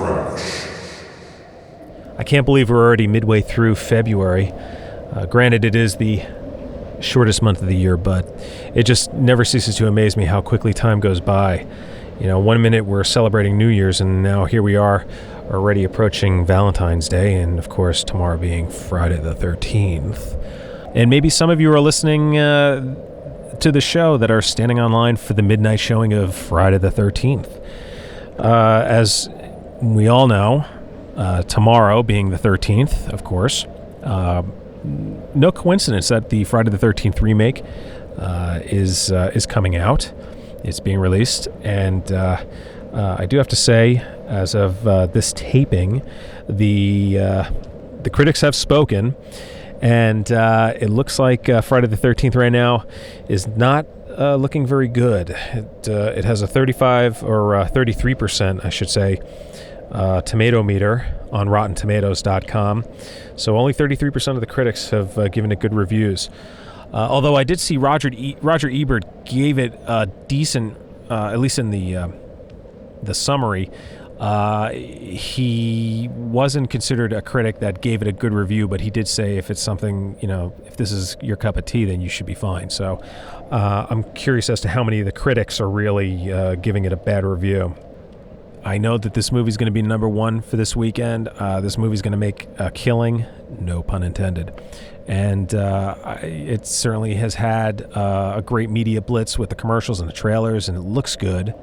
crash. I can't believe we're already midway through February. Granted, it is the shortest month of the year, but it just never ceases to amaze me how quickly time goes by. You know, one minute we're celebrating New Year's, and now here we are already approaching Valentine's Day, and of course tomorrow being Friday the 13th. And maybe some of you are listening to the show that are standing online for the midnight showing of Friday the 13th. As we all know, tomorrow being the 13th, of course, no coincidence that the Friday the 13th remake is coming out. It's being released, and I do have to say, as of this taping, the critics have spoken, and it looks like Friday the 13th right now is not looking very good. It has a 35 or 33%, I should say, tomato meter on RottenTomatoes.com. So only 33% of the critics have given it good reviews. Although I did see Roger Ebert gave it a decent, at least in the summary, he wasn't considered a critic that gave it a good review, but he did say if it's something, if this is your cup of tea, then you should be fine. So I'm curious as to how many of the critics are really giving it a bad review. I know that this movie's going to be number one for this weekend. This movie's going to make a killing, no pun intended. And it certainly has had a great media blitz with the commercials and the trailers, and it looks good.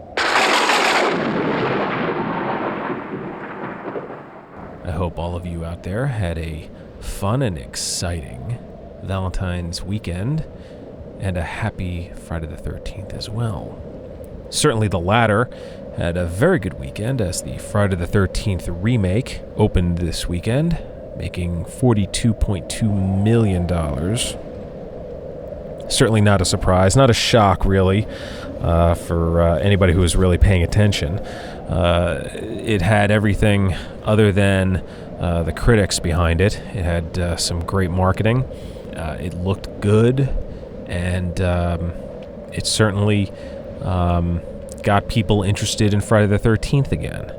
I hope all of you out there had a fun and exciting Valentine's weekend and a happy Friday the 13th as well. Certainly the latter had a very good weekend, as the Friday the 13th remake opened this weekend, making $42.2 million. Certainly not a surprise, not a shock, really, for anybody who was really paying attention. It had everything other than the critics behind it. It had some great marketing. It looked good, and it certainly got people interested in Friday the 13th again.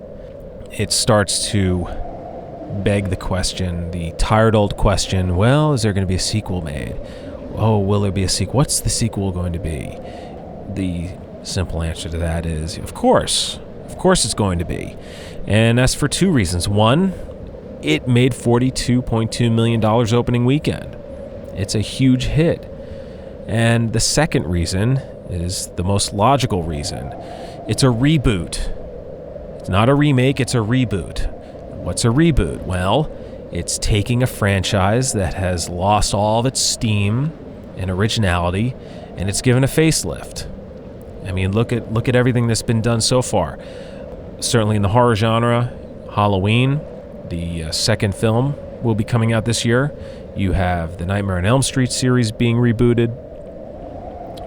It starts to beg the question, the tired old question, well, is there going to be a sequel made? Oh, will there be a sequel? What's the sequel going to be? The simple answer to that is, of course it's going to be. And that's for two reasons. One, it made $42.2 million opening weekend. It's a huge hit. And the second reason is the most logical reason. It's a reboot. It's not a remake, it's a reboot. What's a reboot? Well, it's taking a franchise that has lost all of its steam and originality, and it's given a facelift. I mean, look at everything that's been done so far. Certainly in the horror genre, Halloween, the second film, will be coming out this year. You have the Nightmare on Elm Street series being rebooted.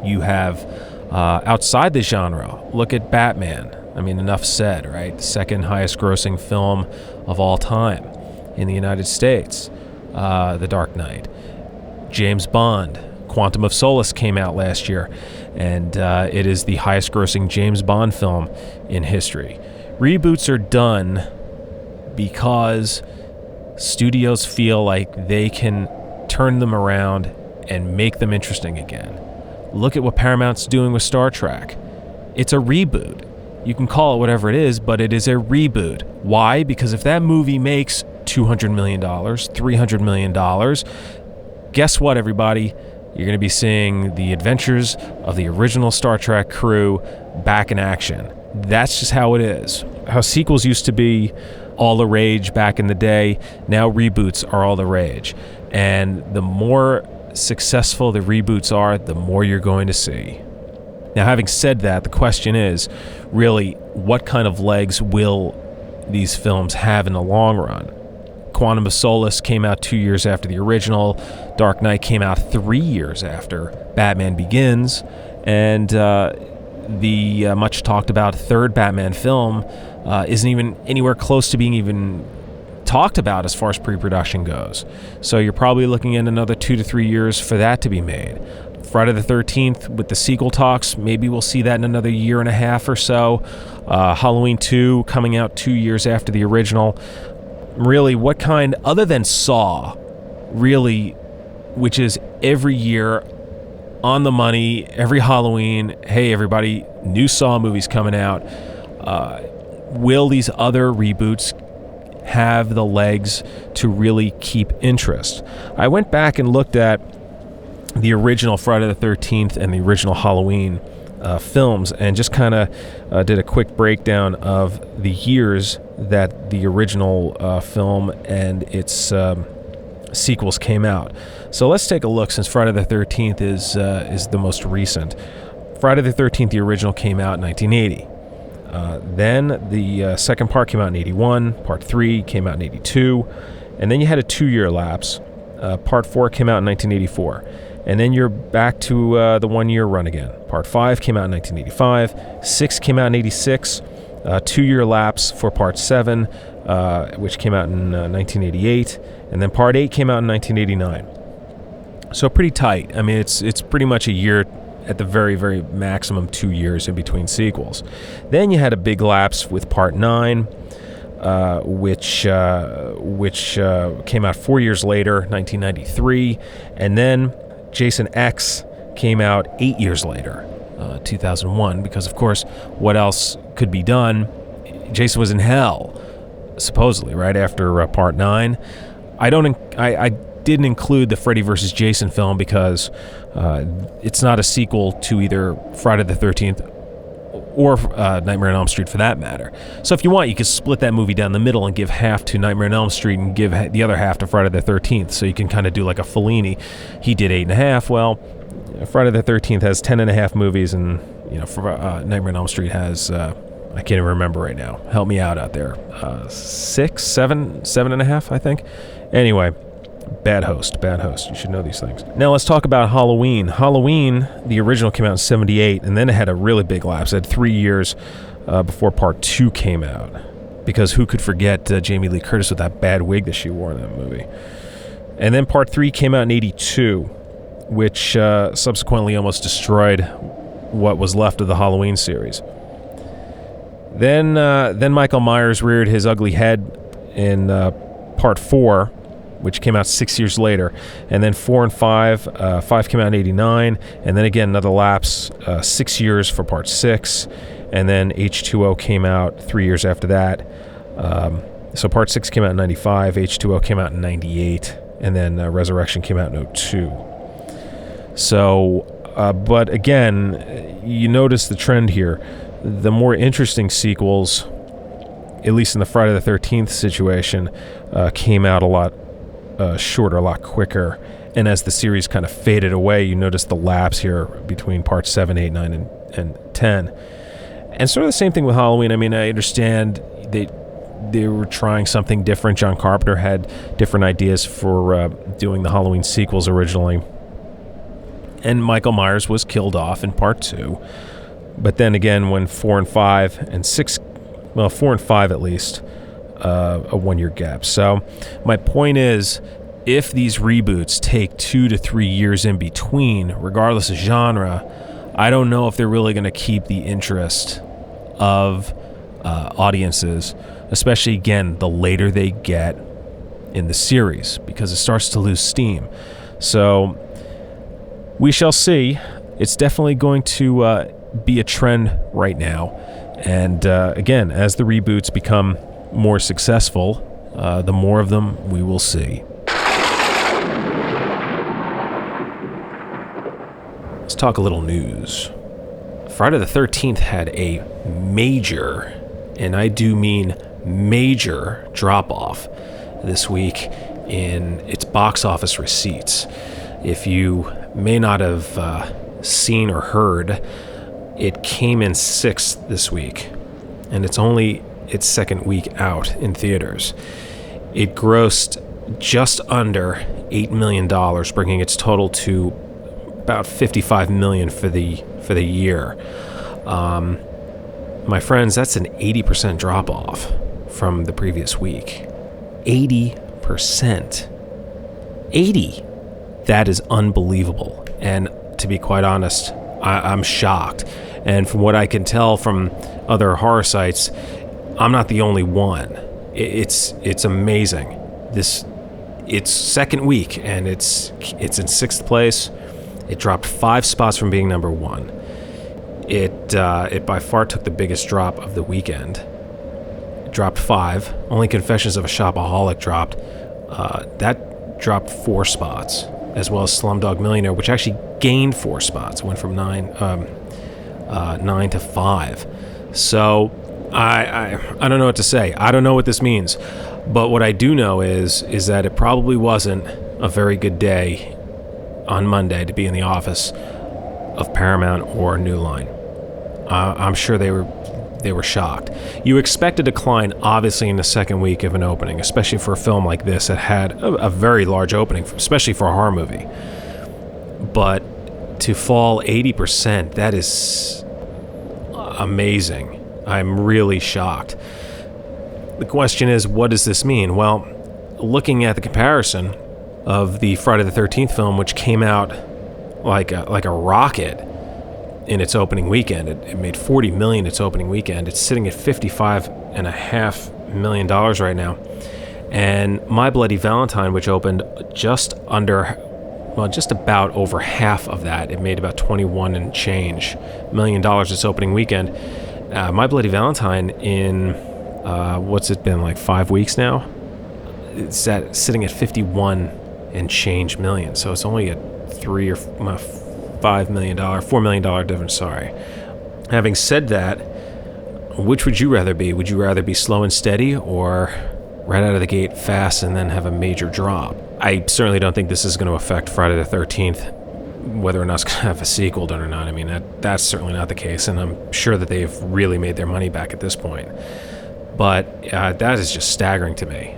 You have, outside the genre, look at Batman. I mean, enough said, right? The second highest grossing film of all time in the United States. The Dark Knight. James Bond, Quantum of Solace came out last year, and it is the highest grossing James Bond film in history. Reboots are done because studios feel like they can turn them around and make them interesting again. Look at what Paramount's doing with Star Trek. It's a reboot. You can call it whatever it is, but it is a reboot. Why? Because if that movie makes $200 million, $300 million, guess what, everybody? You're going to be seeing the adventures of the original Star Trek crew back in action. That's just how it is. How sequels used to be all the rage back in the day, now reboots are all the rage. And the more successful the reboots are, the more you're going to see. Now, having said that, the question is, really, what kind of legs will these films have in the long run? Quantum of Solace came out 2 years after the original. Dark Knight came out 3 years after Batman Begins. And the much talked about third Batman film isn't even anywhere close to being even talked about as far as pre-production goes. So you're probably looking at another 2 to 3 years for that to be made. Friday the 13th with the sequel talks, maybe we'll see that in another year and a half or so. Halloween 2 coming out 2 years after the original. Really, what kind, other than Saw, really, which is every year on the money, every Halloween, hey everybody, new Saw movies coming out. Will these other reboots have the legs to really keep interest? I went back and looked at the original Friday the 13th and the original Halloween films, and just kind of did a quick breakdown of the years that the original film and its sequels came out. So let's take a look, since Friday the 13th is the most recent. Friday the 13th, the original, came out in 1980. Then the second part came out in 81. Part 3 came out in 82. And then you had a 2-year lapse. Part 4 came out in 1984. And then you're back to the 1-year run again. Part 5 came out in 1985. 6 came out in 86. 2-year lapse for Part 7, which came out in 1988. And then Part 8 came out in 1989. So pretty tight. I mean, it's pretty much a year, at the very, very maximum 2 years in between sequels. Then you had a big lapse with Part 9, which came out 4 years later, 1993. And then Jason X came out 8 years later, 2001, because, of course, what else could be done? Jason was in hell, supposedly, right after Part 9. I didn't include the Freddy vs. Jason film because it's not a sequel to either Friday the 13th or Nightmare on Elm Street, for that matter. So if you want, you could split that movie down the middle and give half to Nightmare on Elm Street and give the other half to Friday the 13th. So you can kind of do like a Fellini. He did 8.5. Well, Friday the 13th has 10.5 movies, and Nightmare on Elm Street has I can't even remember right now. Help me out there. 6, 7, 7.5, I think. Anyway. Bad host. You should know these things. Now let's talk about Halloween. Halloween, the original, came out in 78, and then it had a really big lapse. It had 3 years before Part 2 came out. Because who could forget Jamie Lee Curtis with that bad wig that she wore in that movie? And then Part 3 came out in 82, which subsequently almost destroyed what was left of the Halloween series. Then Michael Myers reared his ugly head in Part 4, which came out 6 years later. And then 4 and 5. 5 came out in 89. And then again, another lapse, 6 years for Part 6. And then H2O came out 3 years after that. So Part 6 came out in 95. H2O came out in 98. And then Resurrection came out in 02. So, but again, you notice the trend here. The more interesting sequels, at least in the Friday the 13th situation, came out a lot shorter, a lot quicker. And as the series kind of faded away, you notice the lapse here between Part 7, 8, 9, and 10. And sort of the same thing with Halloween. I mean, I understand they were trying something different. John Carpenter had different ideas for doing the Halloween sequels originally. And Michael Myers was killed off in Part 2. But then again, when 4 and 5 and 6, well, 4 and 5 at least, a 1 year gap. So my point is, if these reboots take 2 to 3 years in between, regardless of genre, I don't know if they're really going to keep the interest of audiences, especially, again, the later they get in the series, because it starts to lose steam. So we shall see. It's definitely going to be a trend right now. And again, as the reboots become more successful, the more of them we will see. Let's talk a little news. Friday the 13th had a major, and I do mean major, drop-off this week in its box office receipts. If you may not have seen or heard, it came in 6th this week, and it's only its second week out in theaters. It grossed just under $8 million, bringing its total to about $55 million for the year. My friends, that's an 80% drop-off from the previous week. 80%. 80. That is unbelievable. And to be quite honest, I'm shocked. And from what I can tell from other horror sites, I'm not the only one. It's amazing. It's second week, and it's in sixth place. It dropped 5 spots from being number 1. It by far took the biggest drop of the weekend. It dropped 5. Only Confessions of a Shopaholic dropped. That dropped 4 spots, as well as Slumdog Millionaire, which actually gained 4 spots. Went from 9 to 5. So I don't know what to say. I don't know what this means. But what I do know is that it probably wasn't a very good day on Monday to be in the office of Paramount or New Line. I'm sure they were shocked. You expect a decline, obviously, in the second week of an opening, especially for a film like this that had a very large opening, especially for a horror movie. But to fall 80%, that is amazing. I'm really shocked. The question is, what does this mean? Well, looking at the comparison of the Friday the 13th film, which came out like a rocket in its opening weekend. It made $40 million its opening weekend. It's sitting at $55.5 million right now. And My Bloody Valentine, which opened just about over half of that. It made about 21 and change $million its opening weekend. My Bloody Valentine in what's it been, like 5 weeks now? It's sitting at 51 and change million. So it's only a $3 or $4 million difference. Sorry. Having said that, which would you rather be? Would you rather be slow and steady, or right out of the gate fast and then have a major drop? I certainly don't think this is going to affect Friday the 13th, whether or not it's going to have a sequel done or not. I mean, that's certainly not the case, and I'm sure that they've really made their money back at this point. But that is just staggering to me.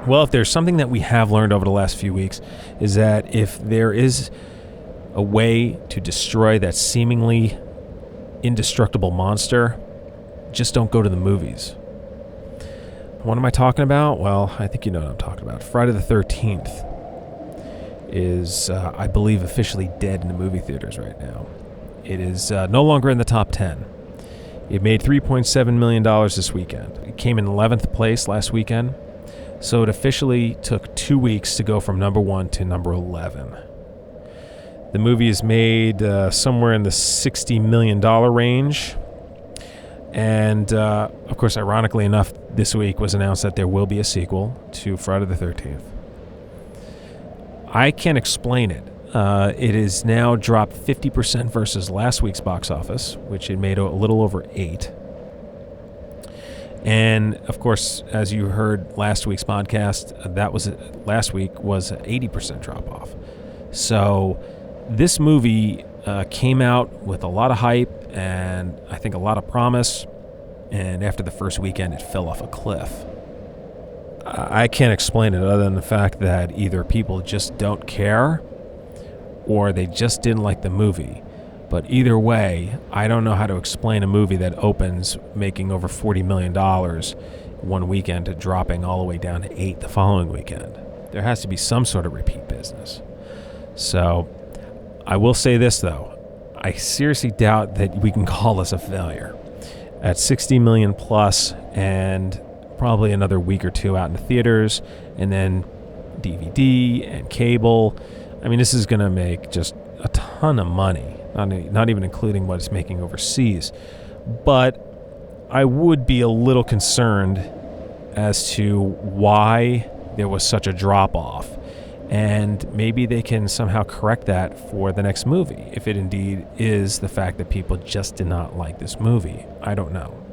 Well, if there's something that we have learned over the last few weeks, is that if there is a way to destroy that seemingly indestructible monster, just don't go to the movies. What am I talking about? Well, I think you know what I'm talking about. Friday the 13th is, I believe, officially dead in the movie theaters right now. It is no longer in the top 10. It made $3.7 million this weekend. It came in 11th place last weekend. So it officially took 2 weeks to go from number 1 to number 11. The movie is made somewhere in the $60 million range. And, of course, ironically enough, this week was announced that there will be a sequel to Friday the 13th. I can't explain it. It is now dropped 50% versus last week's box office, which it made a little over 8. And, of course, as you heard last week's podcast, last week was an 80% drop-off. So this movie came out with a lot of hype and I think a lot of promise, and after the first weekend, it fell off a cliff. I can't explain it other than the fact that either people just don't care or they just didn't like the movie. But either way, I don't know how to explain a movie that opens making over $40 million one weekend to dropping all the way down to 8 the following weekend. There has to be some sort of repeat business. So I will say this, though. I seriously doubt that we can call this a failure. At $60 million plus and probably another week or two out in the theaters and then DVD and cable, I mean, this is going to make just a ton of money. Not even including what it's making overseas. But I would be a little concerned as to why there was such a drop-off. And maybe they can somehow correct that for the next movie, if it indeed is the fact that people just did not like this movie. I don't know.